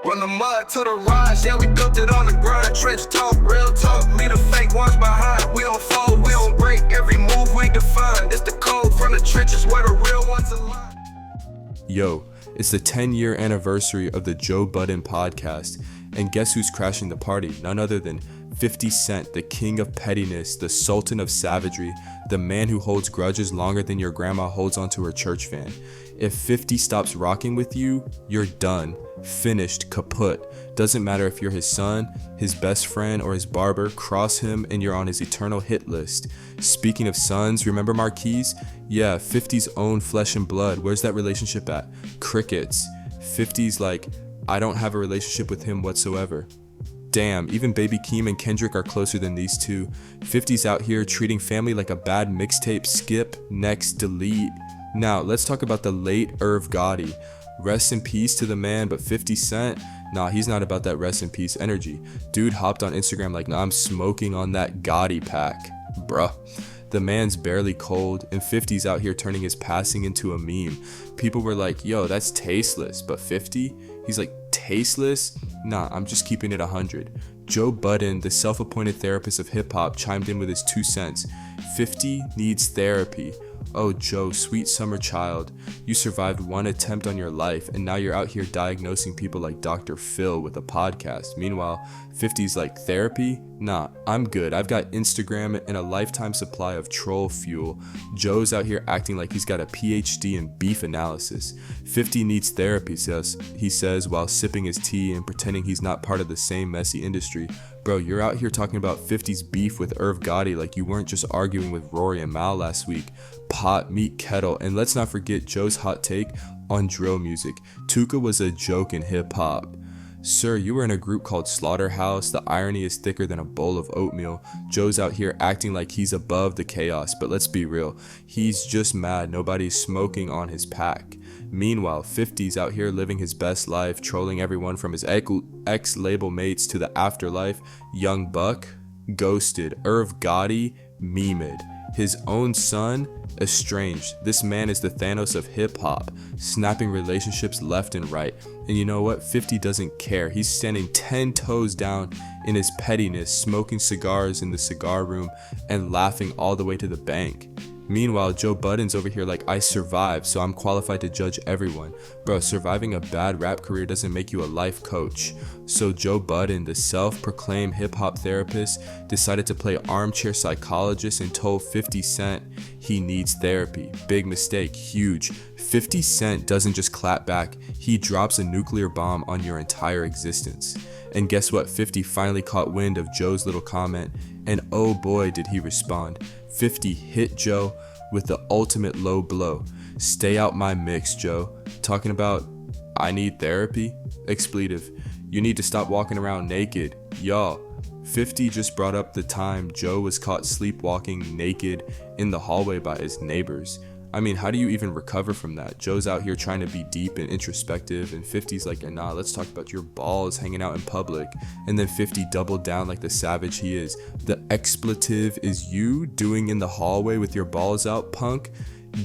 From the mud to the rise, yeah, we built it on the grind. Trench talk, real talk, leave the fake ones behind. We don't fold, we don't break, every move we define. It's the code from the trenches where the real ones align. Yo, it's the 10-year anniversary of the Joe Budden podcast, and guess who's crashing the party? None other than 50 Cent, the king of pettiness, the sultan of savagery, the man who holds grudges longer than your grandma holds onto her church fan. If 50 stops rocking with you, you're done, finished, kaput. Doesn't matter if you're his son, his best friend, or his barber, cross him and you're on his eternal hit list. Speaking of sons, remember Marquise? Yeah, 50's own flesh and blood. Where's that relationship at? Crickets. 50's like, I don't have a relationship with him whatsoever. Damn, even Baby Keem and Kendrick are closer than these two. 50's out here treating family like a bad mixtape. Skip, next, delete. Now, let's talk about the late Irv Gotti. Rest in peace to the man, but 50 Cent, nah, he's not about that rest in peace energy. Dude hopped on Instagram like, nah, I'm smoking on that Gotti pack. Bruh. The man's barely cold, and 50's out here turning his passing into a meme. People were like, yo, that's tasteless, but 50? He's like, tasteless? Nah, I'm just keeping it 100. Joe Budden, the self-appointed therapist of hip-hop, chimed in with his 2 cents. 50 needs therapy. Oh, Joe, sweet summer child, you survived one attempt on your life, and now you're out here diagnosing people like Dr. Phil with a podcast. Meanwhile, 50's like, therapy? Nah, I'm good. I've got Instagram and a lifetime supply of troll fuel. Joe's out here acting like he's got a PhD in beef analysis. 50 needs therapy, he says while sipping his tea and pretending he's not part of the same messy industry. Bro, you're out here talking about 50's beef with Irv Gotti like you weren't just arguing with Rory and Mal last week. Pot, meet, kettle, and let's not forget Joe's hot take on drill music. Tuka was a joke in hip-hop. Sir, you were in a group called Slaughterhouse. The irony is thicker than a bowl of oatmeal. Joe's out here acting like he's above the chaos, but let's be real. He's just mad nobody's smoking on his pack. Meanwhile, 50's out here living his best life, trolling everyone from his ex-label mates to the afterlife. Young Buck, ghosted. Irv Gotti, memed. His own son, estranged. This man is the Thanos of hip-hop, snapping relationships left and right. And you know what? 50 doesn't care. He's standing 10 toes down in his pettiness, smoking cigars in the cigar room and laughing all the way to the bank. Meanwhile, Joe Budden's over here like, I survived, so I'm qualified to judge everyone. Bro, surviving a bad rap career doesn't make you a life coach. So Joe Budden, the self-proclaimed hip-hop therapist, decided to play armchair psychologist and told 50 Cent he needs therapy. Big mistake, huge. 50 Cent doesn't just clap back, he drops a nuclear bomb on your entire existence. And guess what? 50 finally caught wind of Joe's little comment, and oh boy did he respond. 50 hit Joe with the ultimate low blow. Stay out my mix, Joe. Talking about, I need therapy? Expletive. You need to stop walking around naked. Y'all, 50 just brought up the time Joe was caught sleepwalking naked in the hallway by his neighbors. I mean, how do you even recover from that? Joe's out here trying to be deep and introspective, and 50's like, nah, let's talk about your balls hanging out in public. And then 50 doubled down like the savage he is. The expletive is you doing in the hallway with your balls out, punk?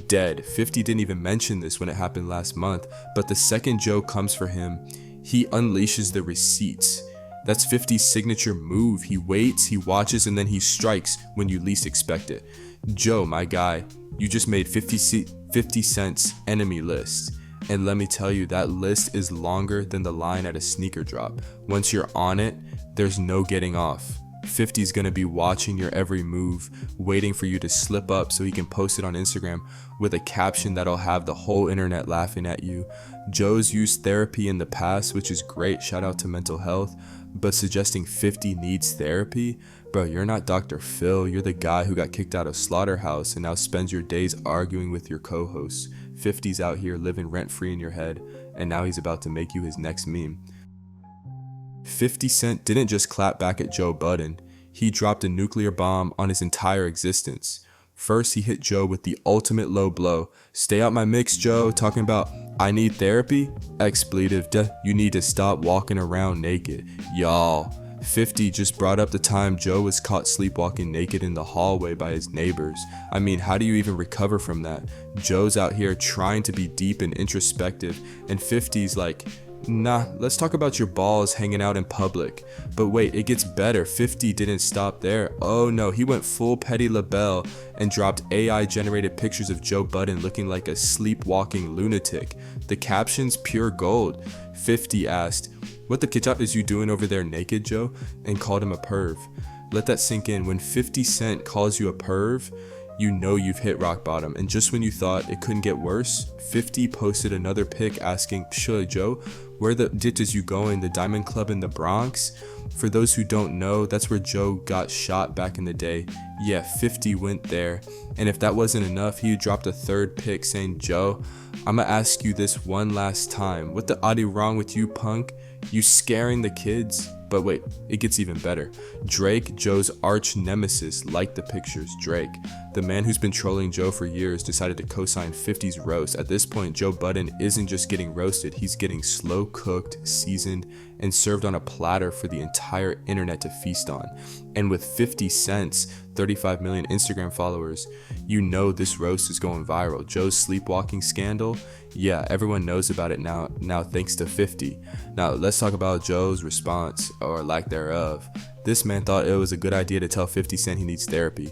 Dead. 50 didn't even mention this when it happened last month, but the second Joe comes for him, he unleashes the receipts. That's 50's signature move. He waits, he watches, and then he strikes when you least expect it. Joe, my guy, you just made 50 Cent's enemy list. And let me tell you, that list is longer than the line at a sneaker drop. Once you're on it, there's no getting off. 50's gonna be watching your every move, waiting for you to slip up so he can post it on Instagram with a caption that'll have the whole internet laughing at you. Joe's used therapy in the past, which is great, shout out to mental health, but suggesting 50 needs therapy? Bro, you're not Dr. Phil, you're the guy who got kicked out of Slaughterhouse and now spends your days arguing with your co-hosts. 50's out here living rent-free in your head, and now he's about to make you his next meme. 50 Cent didn't just clap back at Joe Budden, he dropped a nuclear bomb on his entire existence. First, he hit Joe with the ultimate low blow. Stay out my mix, Joe, talking about, I need therapy? Expletive, you need to stop walking around naked. Y'all. 50 just brought up the time Joe was caught sleepwalking naked in the hallway by his neighbors. I mean, how do you even recover from that? Joe's out here trying to be deep and introspective, and 50's like, Nah, let's talk about your balls hanging out in public. But wait, it gets better. 50 didn't stop there. Oh no, he went full Petty LaBelle and dropped AI generated pictures of Joe Budden looking like a sleepwalking lunatic. The captions pure gold. 50 asked, "What the ketchup is you doing over there naked, Joe?" and called him a perv. Let that sink in. When 50 Cent calls you a perv, you know you've hit rock bottom. And just when you thought it couldn't get worse, 50 posted another pic asking, "Sure, Joe, where the ditches you going? The Diamond Club in the Bronx?" For those who don't know, that's where Joe got shot back in the day. Yeah, 50 went there. And if that wasn't enough, he dropped a third pic saying, "Joe, I'ma ask you this one last time. What the oddy wrong with you, punk? You scaring the kids?" But wait, it gets even better. Drake, Joe's arch nemesis, liked the pictures. Drake, the man who's been trolling Joe for years, decided to co-sign 50's roast. At this point, Joe Budden isn't just getting roasted, he's getting slow cooked, seasoned, and served on a platter for the entire internet to feast on. And with 50 Cent's 35 million Instagram followers, you know this roast is going viral. Joe's sleepwalking scandal, yeah, everyone knows about it now thanks to 50. Now let's talk about Joe's response, or lack thereof. This man thought it was a good idea to tell 50 Cent he needs therapy.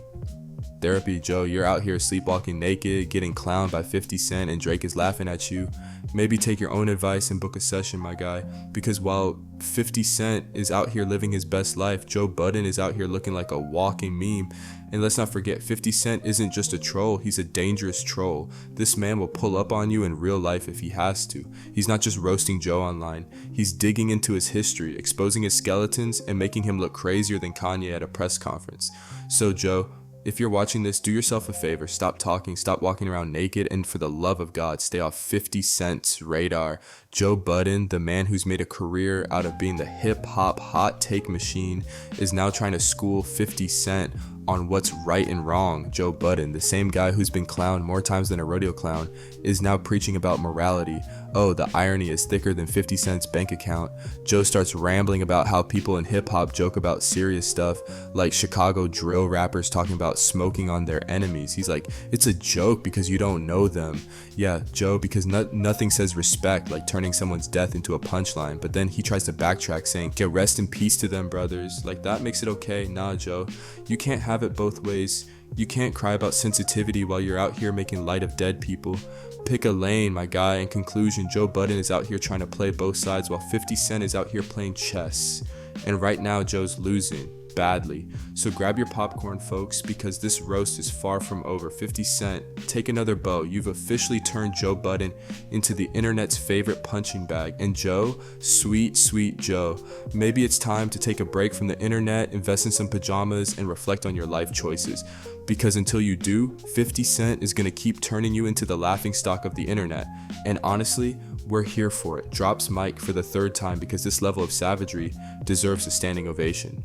Therapy, Joe, you're out here sleepwalking naked, getting clowned by 50 Cent, and Drake is laughing at you. Maybe take your own advice and book a session, my guy. Because while 50 Cent is out here living his best life, Joe Budden is out here looking like a walking meme. And let's not forget, 50 Cent isn't just a troll, he's a dangerous troll. This man will pull up on you in real life if he has to. He's not just roasting Joe online, he's digging into his history, exposing his skeletons, and making him look crazier than Kanye at a press conference. So Joe, if you're watching this, do yourself a favor, stop talking, stop walking around naked, and for the love of God, stay off 50 Cent's radar. Joe Budden, the man who's made a career out of being the hip-hop hot take machine, is now trying to school 50 Cent on what's right and wrong. Joe Budden, the same guy who's been clowned more times than a rodeo clown, is now preaching about morality. Oh, the irony is thicker than 50 Cent's bank account. Joe starts rambling about how people in hip-hop joke about serious stuff, like Chicago drill rappers talking about smoking on their enemies. He's like, it's a joke because you don't know them. Yeah, Joe, because nothing says respect like turning someone's death into a punchline. But then he tries to backtrack saying, get rest in peace to them, brothers. Like, that makes it okay. Nah, Joe, you can't have it both ways. You can't cry about sensitivity while you're out here making light of dead people. Pick a lane, my guy. In conclusion, Joe Budden is out here trying to play both sides while 50 Cent is out here playing chess. And right now, Joe's losing badly. So grab your popcorn, folks, because this roast is far from over. 50 Cent, take another bow. You've officially turned Joe Budden into the internet's favorite punching bag. And Joe, sweet, sweet Joe, maybe it's time to take a break from the internet, invest in some pajamas, and reflect on your life choices. Because until you do, 50 Cent is going to keep turning you into the laughingstock of the internet. And honestly, we're here for it. Drops mic for the third time because this level of savagery deserves a standing ovation.